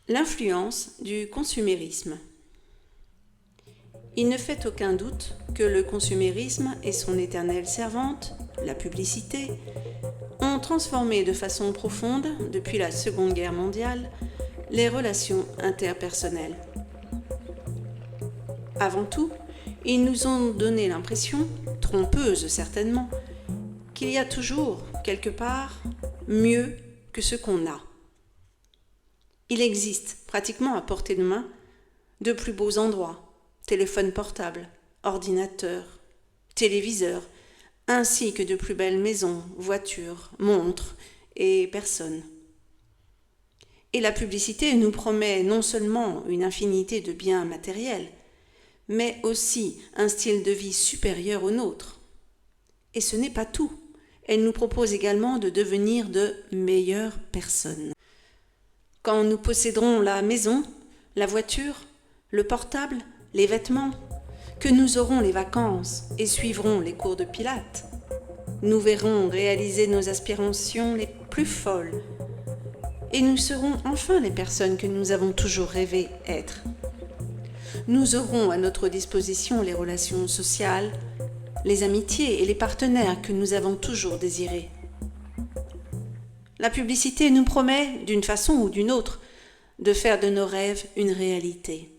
L'influence du consumérisme. Il ne fait aucun doute que le consumérisme et son éternelle servante, la publicité, ont transformé de façon profonde, depuis la Seconde Guerre mondiale, les relations interpersonnelles. Avant tout, ils nous ont donné l'impression, trompeuse certainement, qu'il y a toujours, quelque part, mieux que ce qu'on a. Il existe, pratiquement à portée de main, de plus beaux endroits, téléphones portables, ordinateurs, téléviseurs, ainsi que de plus belles maisons, voitures, montres et personnes. Et la publicité nous promet non seulement une infinité de biens matériels, mais aussi un style de vie supérieur au nôtre. Et ce n'est pas tout. Elle nous propose également de devenir de meilleures personnes. Quand nous posséderons la maison, la voiture, le portable, les vêtements, que nous aurons les vacances et suivrons les cours de pilates, nous verrons réaliser nos aspirations les plus folles et nous serons enfin les personnes que nous avons toujours rêvé être. Nous aurons à notre disposition les relations sociales, les amitiés et les partenaires que nous avons toujours désirés. La publicité nous promet, d'une façon ou d'une autre, de faire de nos rêves une réalité.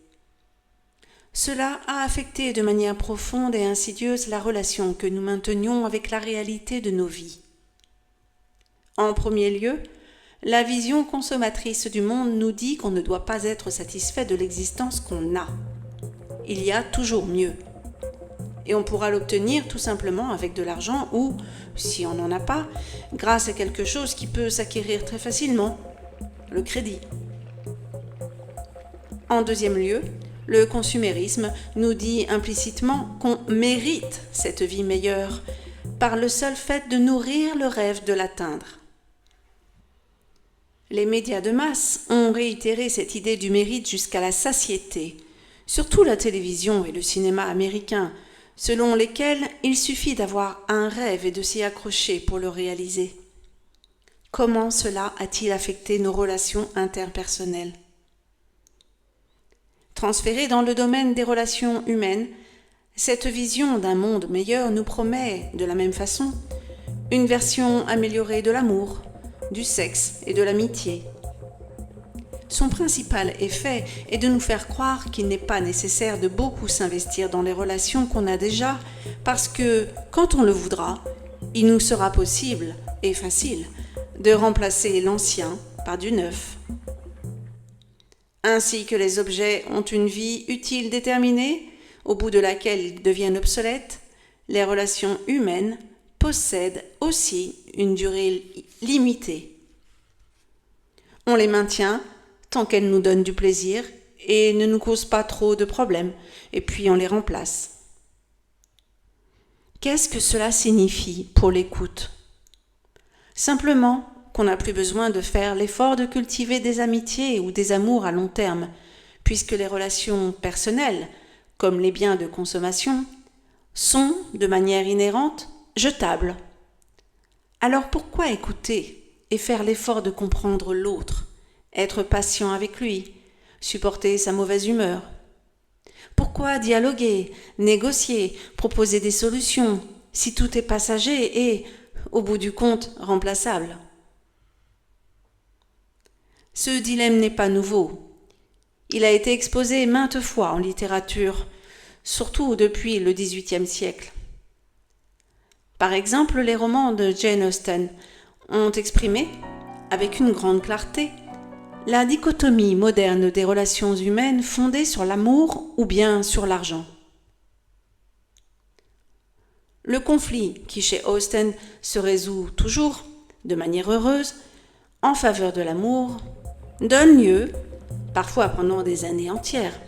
Cela a affecté de manière profonde et insidieuse la relation que nous maintenions avec la réalité de nos vies. En premier lieu, la vision consommatrice du monde nous dit qu'on ne doit pas être satisfait de l'existence qu'on a. Il y a toujours mieux. Et on pourra l'obtenir tout simplement avec de l'argent ou, si on n'en a pas, grâce à quelque chose qui peut s'acquérir très facilement, le crédit. En deuxième lieu, le consumérisme nous dit implicitement qu'on mérite cette vie meilleure par le seul fait de nourrir le rêve de l'atteindre. Les médias de masse ont réitéré cette idée du mérite jusqu'à la satiété, surtout la télévision et le cinéma américain, selon lesquels il suffit d'avoir un rêve et de s'y accrocher pour le réaliser. Comment cela a-t-il affecté nos relations interpersonnelles ? Transférée dans le domaine des relations humaines, cette vision d'un monde meilleur nous promet, de la même façon, une version améliorée de l'amour, du sexe et de l'amitié. Son principal effet est de nous faire croire qu'il n'est pas nécessaire de beaucoup s'investir dans les relations qu'on a déjà, parce que, quand on le voudra, il nous sera possible, et facile, de remplacer l'ancien par du neuf. Ainsi que les objets ont une vie utile déterminée, au bout de laquelle ils deviennent obsolètes, les relations humaines possèdent aussi une durée limitée. On les maintient tant qu'elles nous donnent du plaisir et ne nous causent pas trop de problèmes, et puis on les remplace. Qu'est-ce que cela signifie pour l'écoute ? Simplement qu'on n'a plus besoin de faire l'effort de cultiver des amitiés ou des amours à long terme, puisque les relations personnelles, comme les biens de consommation, sont, de manière inhérente, jetables. Alors pourquoi écouter et faire l'effort de comprendre l'autre, être patient avec lui, supporter sa mauvaise humeur ? Pourquoi dialoguer, négocier, proposer des solutions, si tout est passager et, au bout du compte, remplaçable ? Ce dilemme n'est pas nouveau. Il a été exposé maintes fois en littérature, surtout depuis le XVIIIe siècle. Par exemple, les romans de Jane Austen ont exprimé, avec une grande clarté, la dichotomie moderne des relations humaines fondées sur l'amour ou bien sur l'argent. Le conflit qui, chez Austen, se résout toujours, de manière heureuse, en faveur de l'amour, donne lieu, parfois pendant des années entières,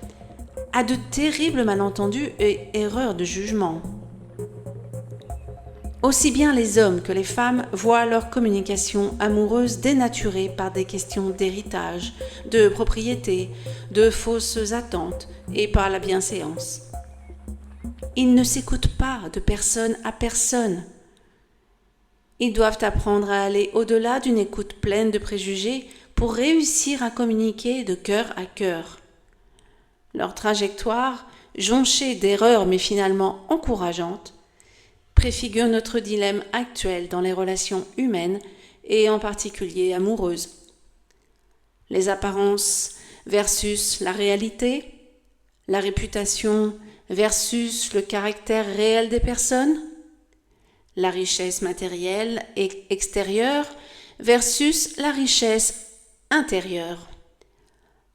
à de terribles malentendus et erreurs de jugement. Aussi bien les hommes que les femmes voient leur communication amoureuse dénaturée par des questions d'héritage, de propriété, de fausses attentes et par la bienséance. Ils ne s'écoutent pas de personne à personne. Ils doivent apprendre à aller au-delà d'une écoute pleine de préjugés pour réussir à communiquer de cœur à cœur. Leur trajectoire, jonchée d'erreurs mais finalement encourageante, préfigure notre dilemme actuel dans les relations humaines et en particulier amoureuses. Les apparences versus la réalité, la réputation versus le caractère réel des personnes, la richesse matérielle et extérieure versus la richesse intérieure,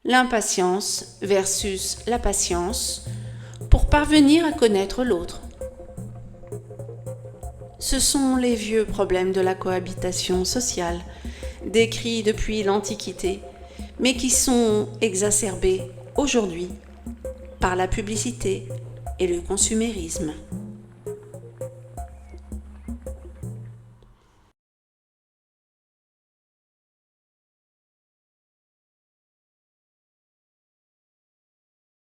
l'impatience versus la patience pour parvenir à connaître l'autre. Ce sont les vieux problèmes de la cohabitation sociale, décrits depuis l'Antiquité, mais qui sont exacerbés aujourd'hui par la publicité et le consumérisme.